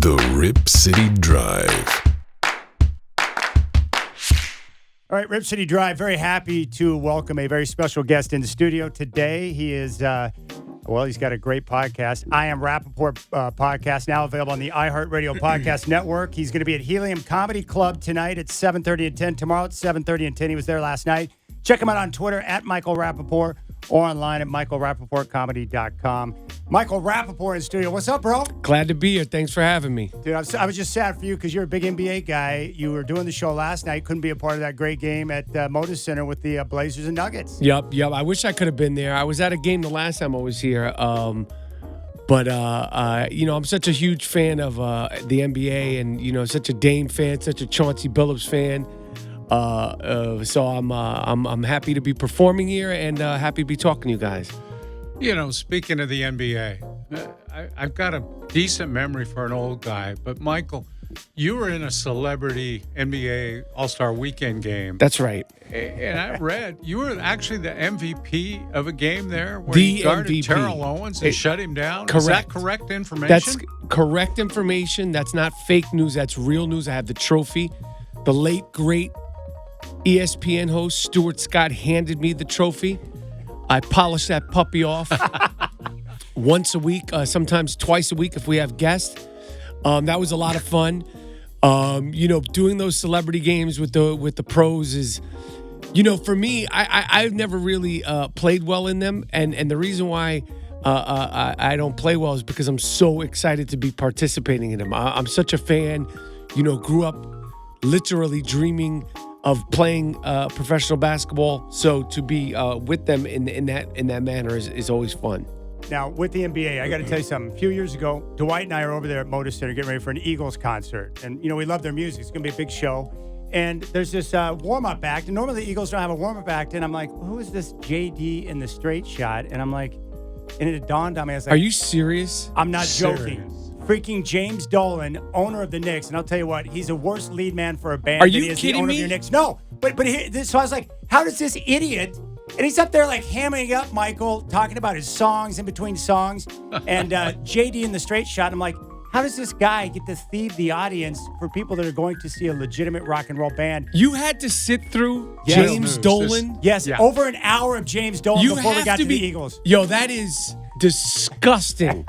The Rip City Drive. All right, Rip City Drive, very happy to welcome a very special guest in the studio today. He is, he's got a great podcast. I Am Rapaport podcast, now available on the iHeartRadio Podcast Network. He's going to be at Helium Comedy Club tonight at 7:30 and 10. Tomorrow at 7:30 and 10. He was there last night. Check him out on Twitter at Michael Rapaport or online at michaelrapaportcomedy.com. Michael Rapaport in studio. What's up, bro? Glad to be here. Thanks for having me. Dude, I was just sad for you because you're a big NBA guy. You were doing the show last night. Couldn't be a part of that great game at Moda Center with the Blazers and Nuggets. Yep. I wish I could have been there. I was at a game the last time I was here. I'm such a huge fan of the NBA and, such a Dame fan, such a Chauncey Billups fan. So I'm happy to be performing here and happy to be talking to you guys. Speaking of the NBA, I've got a decent memory for an old guy, but Michael, you were in a celebrity NBA All-Star Weekend game. That's right. And I read you were actually the MVP of a game there where the you guarded MVP. Terrell Owens and shut him down. Correct. Is that correct information? That's correct information. That's not fake news. That's real news. I have the trophy. The late, great ESPN host Stuart Scott handed me the trophy. I polish that puppy off once a week, sometimes twice a week if we have guests. That was a lot of fun. Doing those celebrity games with the pros is, for me, I've never really played well in them, and the reason why I don't play well is because I'm so excited to be participating in them. I'm such a fan. Grew up literally dreaming of playing professional basketball, so to be with them in that manner is always fun. Now, with the NBA, I got to tell you something. A few years ago, Dwight and I are over there at Moda Center getting ready for an Eagles concert. And, we love their music. It's going to be a big show. And there's this warm-up act. And normally the Eagles don't have a warm-up act. And I'm like, who is this JD in the straight shot? And I'm like, and it dawned on me. I was like, are you serious? I'm not joking. Freaking James Dolan, owner of the Knicks. And I'll tell you what, he's a worse lead man for a band Are than you he is kidding the owner me? of your Knicks. No. So I was like, how does this idiot... And he's up there like hamming up Michael, talking about his songs in between songs. And JD in the straight shot. I'm like, how does this guy get to thieve the audience for people that are going to see a legitimate rock and roll band? You had to sit through Yes. James Dolan? Yes, Yeah. over an hour of James Dolan before we got to the Eagles. Yo, that is disgusting.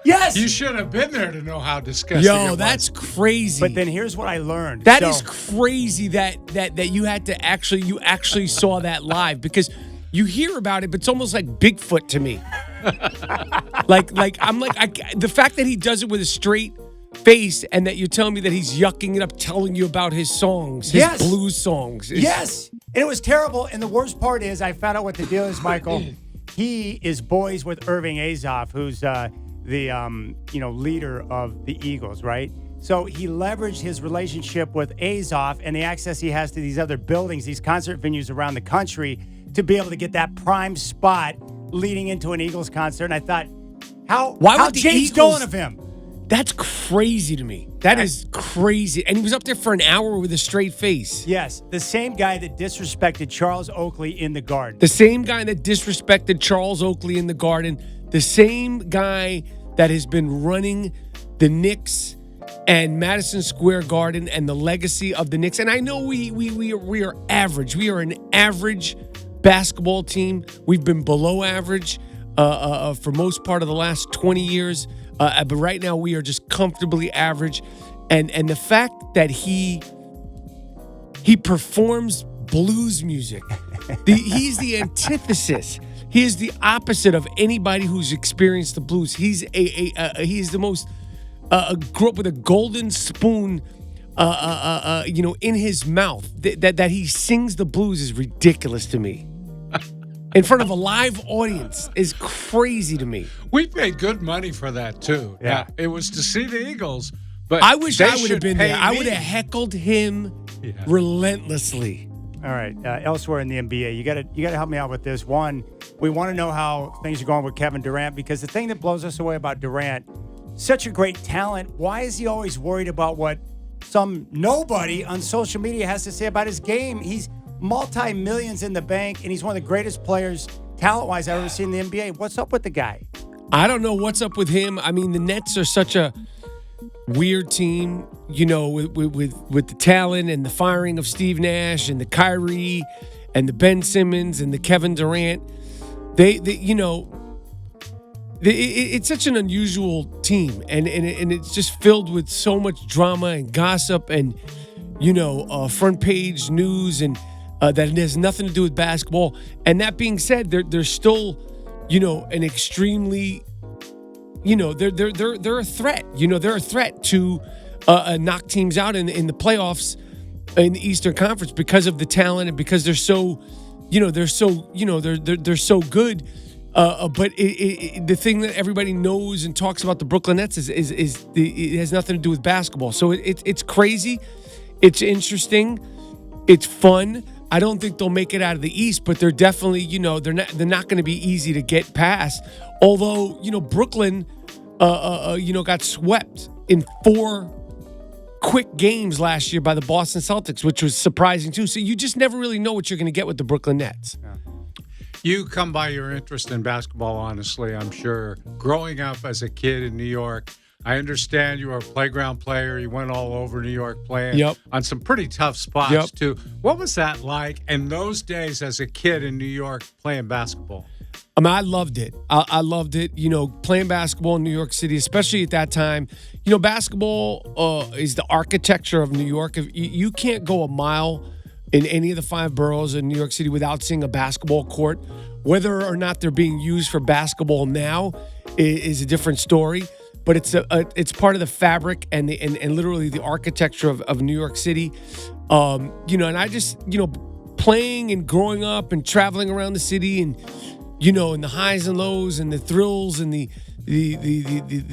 Yes. You should have been there to know how disgusting it Yo, was. that's crazy. But then here's what I learned. That is crazy that you had to actually saw that live, because you hear about it, but it's almost like Bigfoot to me. The fact that he does it with a straight face and that you're telling me that he's yucking it up, telling you about his songs, his Yes. blues songs. Yes. And it was terrible. And the worst part is I found out what the deal is, Michael. He is boys with Irving Azoff, who's the leader of the Eagles, right? So he leveraged his relationship with Azoff and the access he has to these other buildings, these concert venues around the country, to be able to get that prime spot leading into an Eagles concert. And I thought, how would the James Eagles- Dolan of him? That's crazy to me. That is crazy. And he was up there for an hour with a straight face. Yes, the same guy that disrespected Charles Oakley in the Garden. The same guy that disrespected Charles Oakley in the Garden. The same guy that has been running the Knicks and Madison Square Garden and the legacy of the Knicks. And I know we are average. We are an average basketball team. We've been below average for most part of the last 20 years. But right now we are just comfortably average. And the fact that he performs blues music, he's the antithesis. He is the opposite of anybody who's experienced the blues. He's he's the most grew up with a golden spoon, in his mouth. That he sings the blues is ridiculous to me. In front of a live audience is crazy to me. We paid good money for that too. Yeah. Now, it was to see the Eagles, but I wish they I would have should been pay there. I me. would have heckled him relentlessly. All right. Elsewhere in the NBA, you got to help me out with this. One, we want to know how things are going with Kevin Durant, because the thing that blows us away about Durant, such a great talent. Why is he always worried about what some nobody on social media has to say about his game? He's multi-millions in the bank, and he's one of the greatest players, talent-wise, I've ever seen in the NBA. What's up with the guy? I don't know what's up with him. I mean, the Nets are such a weird team, with the talent and the firing of Steve Nash and the Kyrie and the Ben Simmons and the Kevin Durant. It's such an unusual team, and it's just filled with so much drama and gossip and front page news, and that has nothing to do with basketball. And that being said, they're still an extremely they're a threat. They're a threat to knock teams out in the playoffs in the Eastern Conference because of the talent and because they're so they're so good. But the thing that everybody knows and talks about the Brooklyn Nets is it has nothing to do with basketball. So it's crazy, it's interesting, it's fun. I don't think they'll make it out of the East, but they're definitely they're not going to be easy to get past. Although Brooklyn got swept in 4 quick games last year by the Boston Celtics, which was surprising too. So you just never really know what you're going to get with the Brooklyn Nets. Yeah. You come by your interest in basketball, honestly, I'm sure. Growing up as a kid in New York, I understand you were a playground player. You went all over New York playing on some pretty tough spots, too. What was that like in those days as a kid in New York playing basketball? I mean, I loved it. I loved it, playing basketball in New York City, especially at that time. Basketball is the architecture of New York. You can't go a mile in any of the 5 boroughs in New York City without seeing a basketball court. Whether or not they're being used for basketball now is a different story, but it's part of the fabric and literally the architecture of New York City. And I just playing and growing up and traveling around the city and and the highs and lows and the thrills and the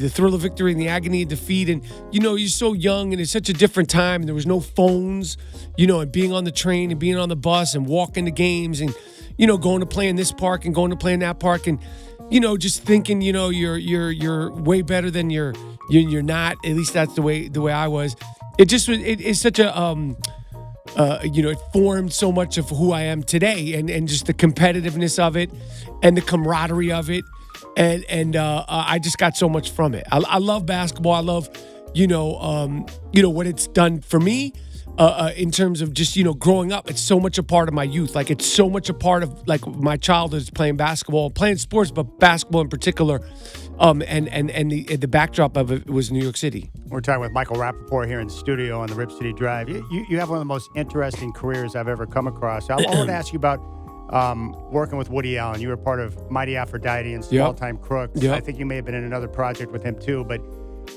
thrill of victory and the agony of defeat. And, you're so young and it's such a different time. And there was no phones, and being on the train and being on the bus and walking to games and, going to play in this park and going to play in that park. And, just thinking, you're way better than you're not. At least that's the way I was. It just was, it's such a, it formed so much of who I am today and just the competitiveness of it and the camaraderie of it. And I just got so much from it. I love basketball. I love, what it's done for me in terms of just, growing up. It's so much a part of my youth. Like it's so much a part of like my childhood is playing basketball, playing sports, but basketball in particular. And the backdrop of it was New York City. We're talking with Michael Rapaport here in the studio on the Rip City Drive. You have one of the most interesting careers I've ever come across. I want to ask you about working with Woody Allen. You were part of Mighty Aphrodite and Small Time Crooks. I think you may have been in another project with him too. But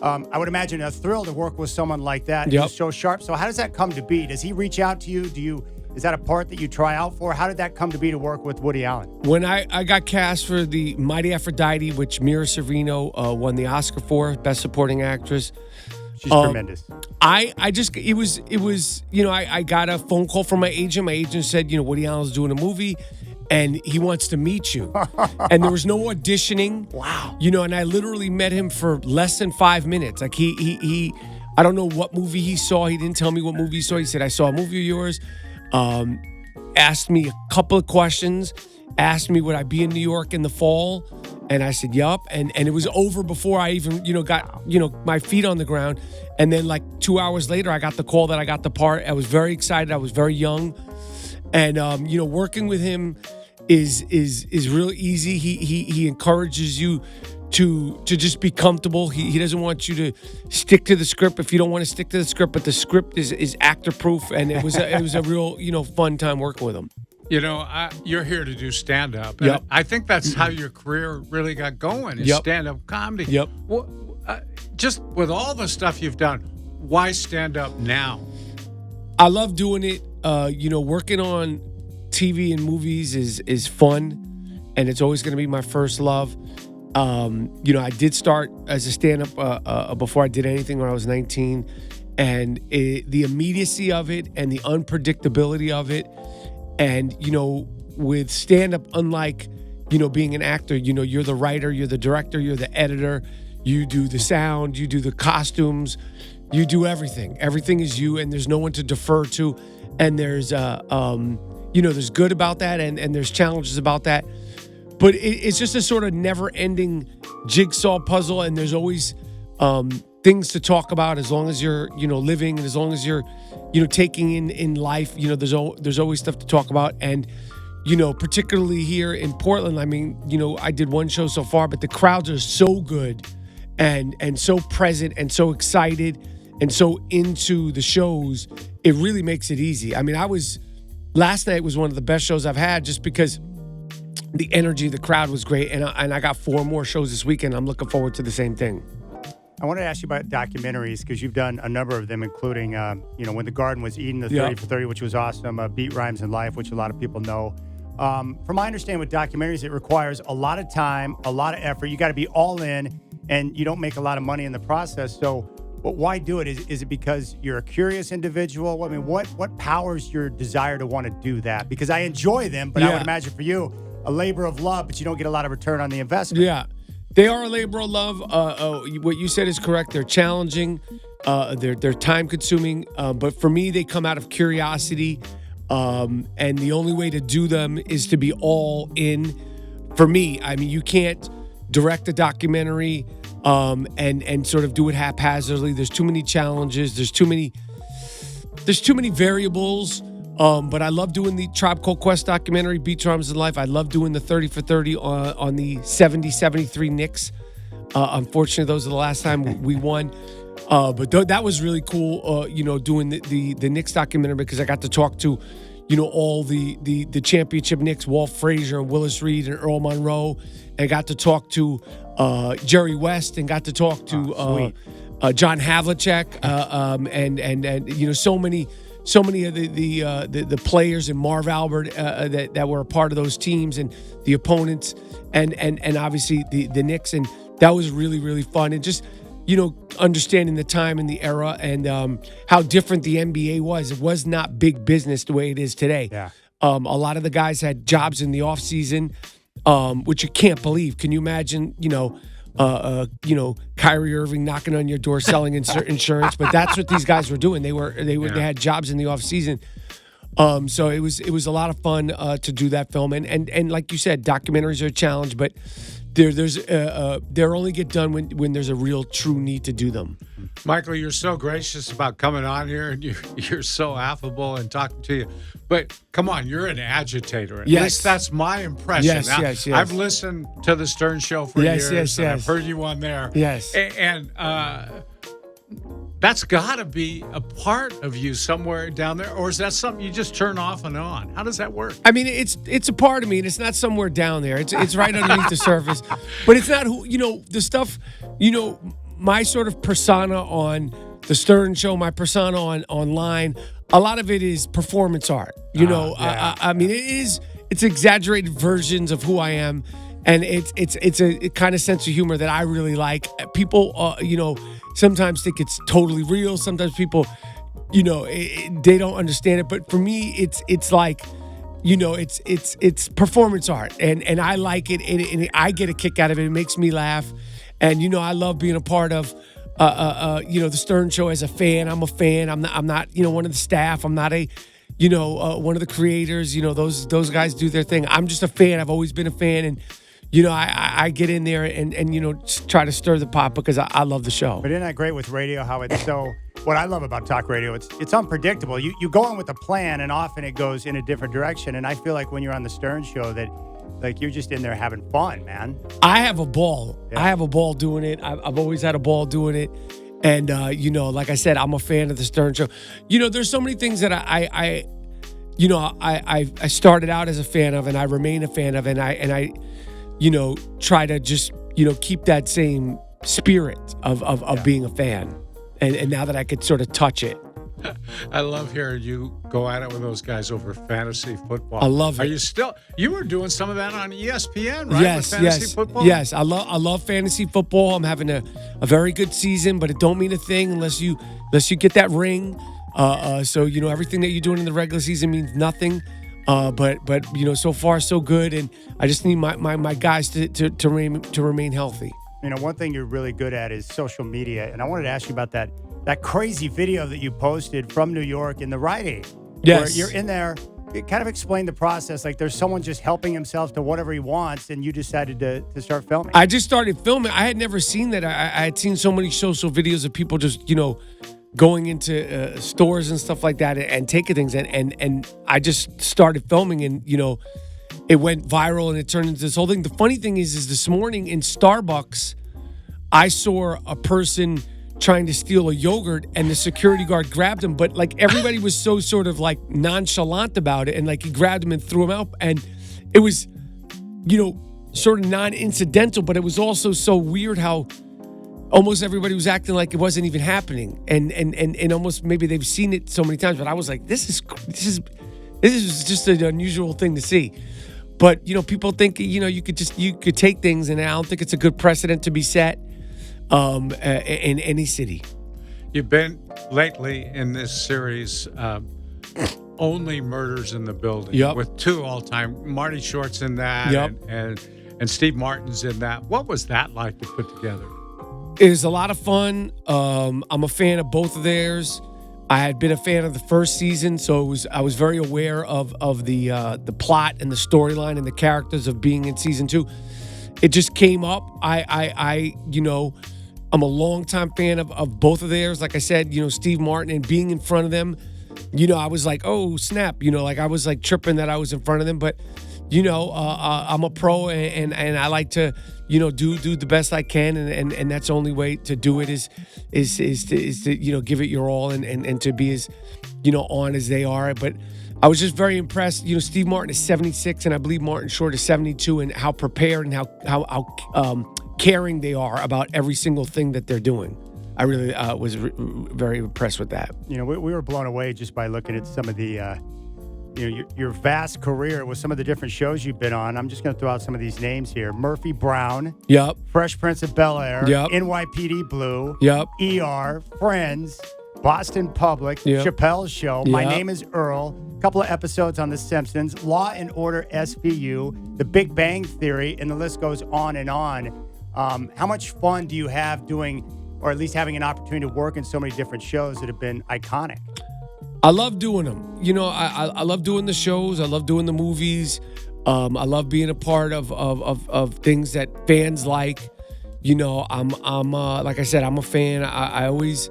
I would imagine a thrill to work with someone like that. He's so sharp. So how does that come to be? Does he reach out to you? Is that a part that you try out for? How did that come to be to work with Woody Allen? When I got cast for the Mighty Aphrodite, which Mira Sorvino won the Oscar for, Best Supporting Actress. She's tremendous. I got a phone call from my agent. My agent said, Woody Allen's doing a movie and he wants to meet you. And there was no auditioning. Wow. And I literally met him for less than 5 minutes. Like he I don't know what movie he saw. He didn't tell me what movie he saw. He said, I saw a movie of yours. Asked me a couple of questions, asked me would I be in New York in the fall, and I said yup, and it was over before I even got my feet on the ground. And then like 2 hours later I got the call that I got the part. I was very excited. I was very young, and working with him is real easy. He encourages you to just be comfortable. He doesn't want you to stick to the script if you don't want to stick to the script, but the script is actor proof, and it was a real fun time working with him. You're here to do stand up. Yep. I think that's how your career really got going, is stand up comedy. Yep. Well, just with all the stuff you've done, why stand up now? I love doing it. Working on TV and movies is fun, and it's always going to be my first love. I did start as a stand-up before I did anything when I was 19, and the immediacy of it and the unpredictability of it, and with stand-up, unlike being an actor, you're the writer, you're the director, you're the editor, you do the sound, you do the costumes, you do everything. Everything is you, and there's no one to defer to, and there's there's good about that, and there's challenges about that. But it's just a sort of never-ending jigsaw puzzle, and there's always, things to talk about as long as you're, living, and as long as you're, taking in life. There's always stuff to talk about. And, particularly here in Portland, I mean, I did one show so far, but the crowds are so good and so present and so excited and so into the shows. It really makes it easy. I mean, last night was one of the best shows I've had, just because the energy of the crowd was great. And I got 4 more shows this weekend. I'm looking forward to the same thing. I wanted to ask you about documentaries, because you've done a number of them, including, When the Garden Was Eden, the 30 for 30, which was awesome, Beat Rhymes in Life, which a lot of people know. From my understanding with documentaries, it requires a lot of time, a lot of effort. You got to be all in, and you don't make a lot of money in the process. So, but why do it? Is it because you're a curious individual? I mean, what powers your desire to want to do that? Because I enjoy them, but I would imagine for you, a labor of love, but you don't get a lot of return on the investment. Yeah. They are a labor of love. What you said is correct. They're challenging. They're time consuming. But for me, they come out of curiosity. And the only way to do them is to be all in. For me, I mean, you can't direct a documentary and sort of do it haphazardly. There's too many challenges. There's too many variables. But I love doing the Tribe Called Quest documentary, Beat Rhymes in Life. I love doing the 30 for 30 on the 70-73 Knicks. Unfortunately, those are the last time we won. But that was really cool, doing the Knicks documentary, because I got to talk to, all the championship Knicks, Walt Frazier and Willis Reed and Earl Monroe, and got to talk to Jerry West, and got to talk to John Havlicek, and so many of the players, and Marv Albert that were a part of those teams, and the opponents, and obviously the Knicks, and that was really, really fun. And just understanding the time and the era, and how different the NBA was. It was not big business the way it is today. Yeah. A lot of the guys had jobs in the off season, which you can't believe. Can you imagine? Kyrie Irving knocking on your door selling insurance, but that's what these guys were doing. They had jobs in the off season. So it was a lot of fun to do that film, and like you said, documentaries are a challenge, but they only get done when there's a real true need to do them. Michael, you're so gracious about coming on here, and you're so affable and talking to you. But come on, you're an agitator. At least that's my impression. Yes. I've listened to the Stern Show for years. And I've heard you on there. Yes. And that's got to be a part of you somewhere down there, or is that something you just turn off and on? How does that work? I mean, it's a part of me, and it's not somewhere down there. It's right underneath the surface, but it's not the stuff. My sort of persona on the Stern Show, my persona online, a lot of it is performance art. I mean, it's exaggerated versions of who I am, and it's a kind of sense of humor that I really like. People, sometimes think it's totally real. Sometimes people, they don't understand it. But for me, it's like, it's performance art, and I like it, and I get a kick out of it. It makes me laugh, and I love being a part of. The Stern Show as a fan. I'm a fan. I'm not one of the staff. I'm not a, one of the creators. Those guys do their thing. I'm just a fan. I've always been a fan, and I get in there and try to stir the pot because I love the show. But isn't that great with radio? How it's so. What I love about talk radio, it's unpredictable. You go in with a plan, and often it goes in a different direction. And I feel like when you're on the Stern Show that. Like, you're just in there having fun, man. I have a ball. Yeah. I have a ball doing it. I've always had a ball doing it. And, like I said, I'm a fan of the Stern Show. There's so many things that I started out as a fan of, and I remain a fan of, and I try to just, keep that same spirit of being a fan. And now that I could sort of touch it. I love hearing you go at it with those guys over fantasy football. I love it. You were doing some of that on ESPN, right? Yes, with fantasy football? Yes. I love fantasy football. I'm having a very good season, but it don't mean a thing unless you get that ring. So everything that you're doing in the regular season means nothing. But so far so good, and I just need my guys to remain healthy. One thing you're really good at is social media, and I wanted to ask you about that crazy video that you posted from New York in the Rite Aid. Yes. Where you're in there kind of explain the process. Like there's someone just helping himself to whatever he wants, and you decided to start filming. I just started filming. I had never seen that. I had seen so many social videos of people just, going into stores and stuff like that and taking things. And I just started filming, and, it went viral and it turned into this whole thing. The funny thing is this morning in Starbucks, I saw a person trying to steal a yogurt, and the security guard grabbed him, but like everybody was so sort of like nonchalant about it, and like he grabbed him and threw him out, and it was, sort of non-incidental, but it was also so weird how almost everybody was acting like it wasn't even happening, and almost maybe they've seen it so many times, but I was like, this is just an unusual thing to see. But people think you could take things, and I don't think it's a good precedent to be set in any city. You've been lately in this series, Only Murders in the Building, with 2 all-time. Marty Short's in that, and Steve Martin's in that. What was that like to put together? It was a lot of fun. I'm a fan of both of theirs. I had been a fan of the first season, so I was very aware of the plot and the storyline and the characters of being in season 2. It just came up. I'm a longtime fan of both of theirs. Like I said, Steve Martin, and being in front of them, I was like, oh, snap. Like I was like tripping that I was in front of them. But, I'm a pro, and I like to, do the best I can. And that's the only way to do it is to, give it your all and to be as, on as they are. But I was just very impressed. Steve Martin is 76, and I believe Martin Short is 72, and how prepared and how caring they are about every single thing that they're doing. I really was very impressed with that. We were blown away just by looking at some of the, your vast career with some of the different shows you've been on. I'm just going to throw out some of these names here. Murphy Brown. Yep. Fresh Prince of Bel-Air. Yep. NYPD Blue. Yep. ER. Friends. Boston Public. Yep. Chappelle's Show. Yep. My Name is Earl. A couple of episodes on The Simpsons. Law and Order SVU. The Big Bang Theory. And the list goes on and on. How much fun do you have doing, or at least having an opportunity to work in so many different shows that have been iconic? I love doing them. I love doing the shows. I love doing the movies. I love being a part of things that fans like. I'm like I said, I'm a fan. I always,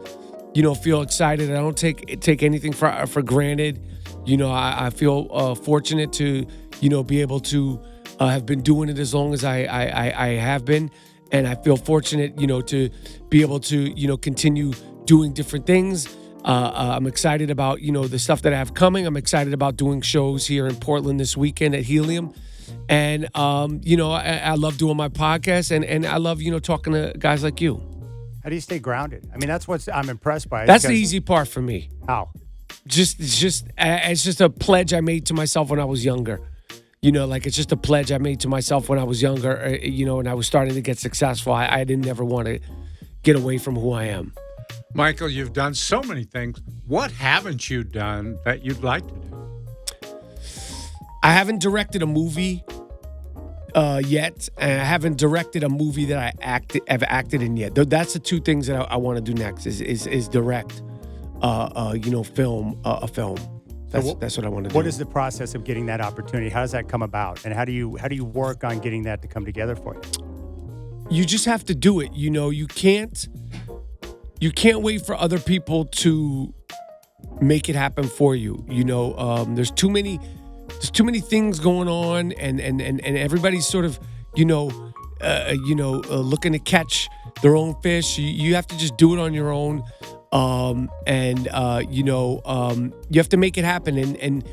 feel excited. I don't take anything for granted. I feel fortunate to, be able to have been doing it as long as I have been. And I feel fortunate, to be able to, continue doing different things. I'm excited about, the stuff that I have coming. I'm excited about doing shows here in Portland this weekend at Helium. And, I love doing my podcast, and I love, talking to guys like you. How do you stay grounded? I mean, that's what I'm impressed by. That's the easy part for me. How? It's just a pledge I made to myself when I was younger. It's just a pledge I made to myself when I was younger, and I was starting to get successful. I didn't ever want to get away from who I am. Michael, you've done so many things. What haven't you done that you'd like to do? I haven't directed a movie yet, and I haven't directed a movie that I have acted in yet. That's the 2 things that I want to do next is direct, film a film. That's what I want to do. What is the process of getting that opportunity? How does that come about? And how do you work on getting that to come together for you? You just have to do it. You can't wait for other people to make it happen for you. There's too many things going on, and everybody's sort of looking to catch their own fish. You have to just do it on your own. You have to make it happen. And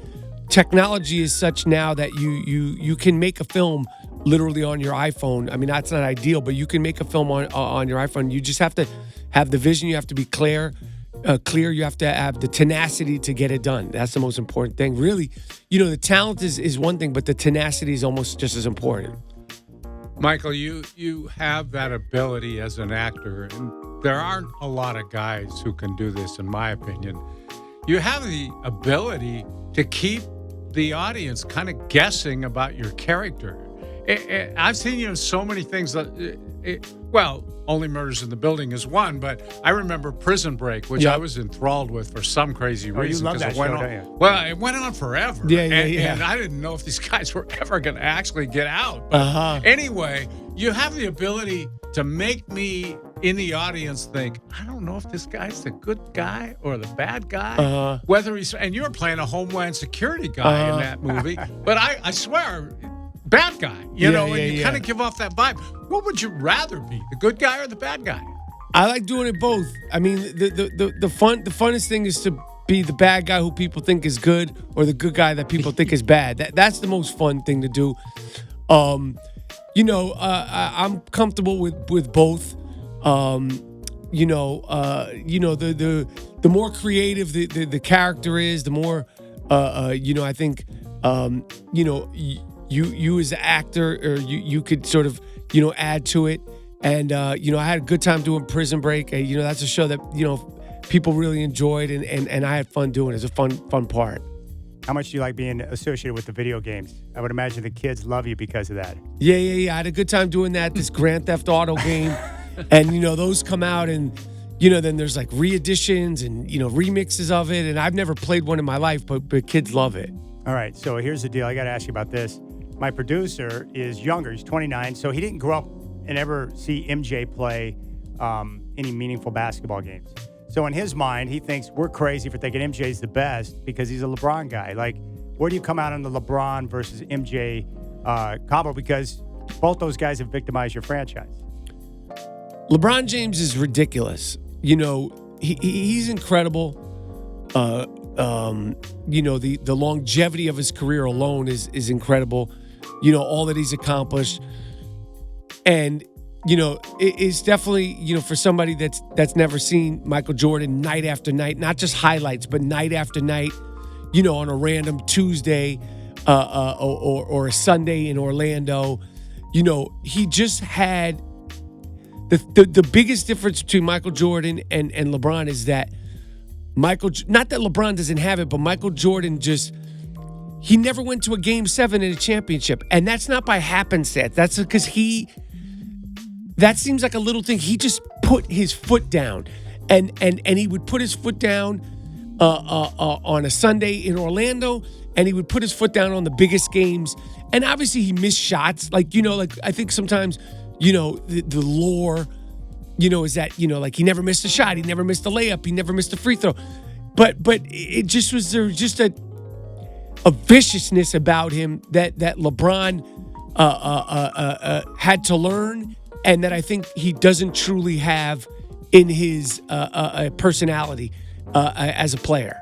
technology is such now that you can make a film literally on your iPhone. I mean, that's not ideal, but you can make a film on your iPhone. You just have to have the vision. You have to be clear. You have to have the tenacity to get it done. That's the most important thing. Really, the talent is one thing, but the tenacity is almost just as important. Michael, you have that ability as an actor, and there aren't a lot of guys who can do this, in my opinion. You have the ability to keep the audience kind of guessing about your character. I've seen you in so many things. Well, Only Murders in the Building is one, but I remember Prison Break, which I was enthralled with for some crazy reason. You love that show, don't you? Well, it went on forever. Yeah. And I didn't know if these guys were ever going to actually get out. But anyway, you have the ability to make me in the audience think, I don't know if this guy's the good guy or the bad guy. Whether he's, and you were playing a Homeland Security guy in that movie, but I swear, bad guy, you know, and you kind of give off that vibe. What would you rather be, the good guy or the bad guy? I like doing it both. I mean, the funnest thing is to be the bad guy who people think is good, or the good guy that people think is bad. That's the most fun thing to do. I'm comfortable with both. The more creative the character is, the more I think you as an actor, or you could sort of add to it. And I had a good time doing Prison Break. That's a show that people really enjoyed, and I had fun doing it. It's a fun part. How much do you like being associated with the video games? I would imagine the kids love you because of that. Yeah. I had a good time doing that. This Grand Theft Auto game, and those come out, and then there's like re-editions and remixes of it. And I've never played one in my life, but kids love it. All right, so here's the deal. I got to ask you about this. My producer is younger. He's 29, so he didn't grow up and ever see MJ play any meaningful basketball games. So in his mind, he thinks we're crazy for thinking MJ's the best because he's a LeBron guy. Like, where do you come out on the LeBron versus MJ combo? Because both those guys have victimized your franchise. LeBron James is ridiculous. He's incredible. The longevity of his career alone is incredible. All that he's accomplished. And it's definitely, for somebody that's never seen Michael Jordan night after night, not just highlights, but night after night, on a random Tuesday or a Sunday in Orlando. He just had the biggest difference between Michael Jordan and LeBron is that not that LeBron doesn't have it, but Michael Jordan he never went to a Game 7 in a championship. And that's not by happenstance. That's because that seems like a little thing. He just put his foot down, and he would put his foot down on a Sunday in Orlando, and he would put his foot down on the biggest games. And obviously he missed shots. Like I think sometimes, the lore, is that, like he never missed a shot. He never missed a layup. He never missed a free throw. But it just was, there was just a viciousness about him that LeBron had to learn, and that I think he doesn't truly have in his personality as a player.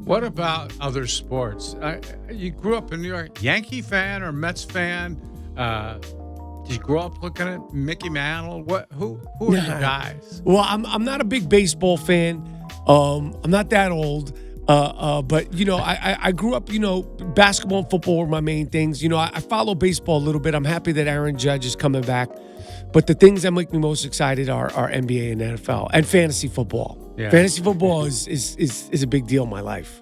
What about other sports? You grew up in New York. Yankee fan or Mets fan? Did you grow up looking at Mickey Mantle? Who are you guys? Well, I'm not a big baseball fan. I'm not that old. But I grew up, basketball and football were my main things. I follow baseball a little bit. I'm happy that Aaron Judge is coming back. But the things that make me most excited are NBA and NFL and fantasy football. Yeah. Fantasy football is a big deal in my life.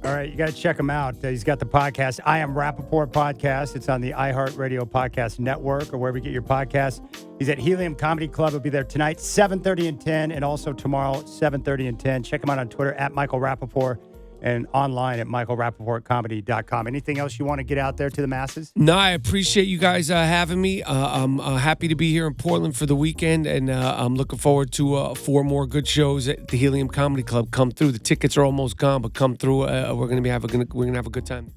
All right, you got to check him out. He's got the podcast, I Am Rapaport podcast. It's on the iHeartRadio Podcast Network or wherever you get your podcasts. He's at Helium Comedy Club. He'll be there tonight, 7:30 and 10, and also tomorrow, 7:30 and 10. Check him out on Twitter, at Michael Rapaport, and online at michaelrapaportcomedy.com. Anything else you want to get out there to the masses? No, I appreciate you guys having me. I'm happy to be here in Portland for the weekend, and I'm looking forward to 4 more good shows at the Helium Comedy Club. Come through. The tickets are almost gone, but come through. We're gonna have a good time.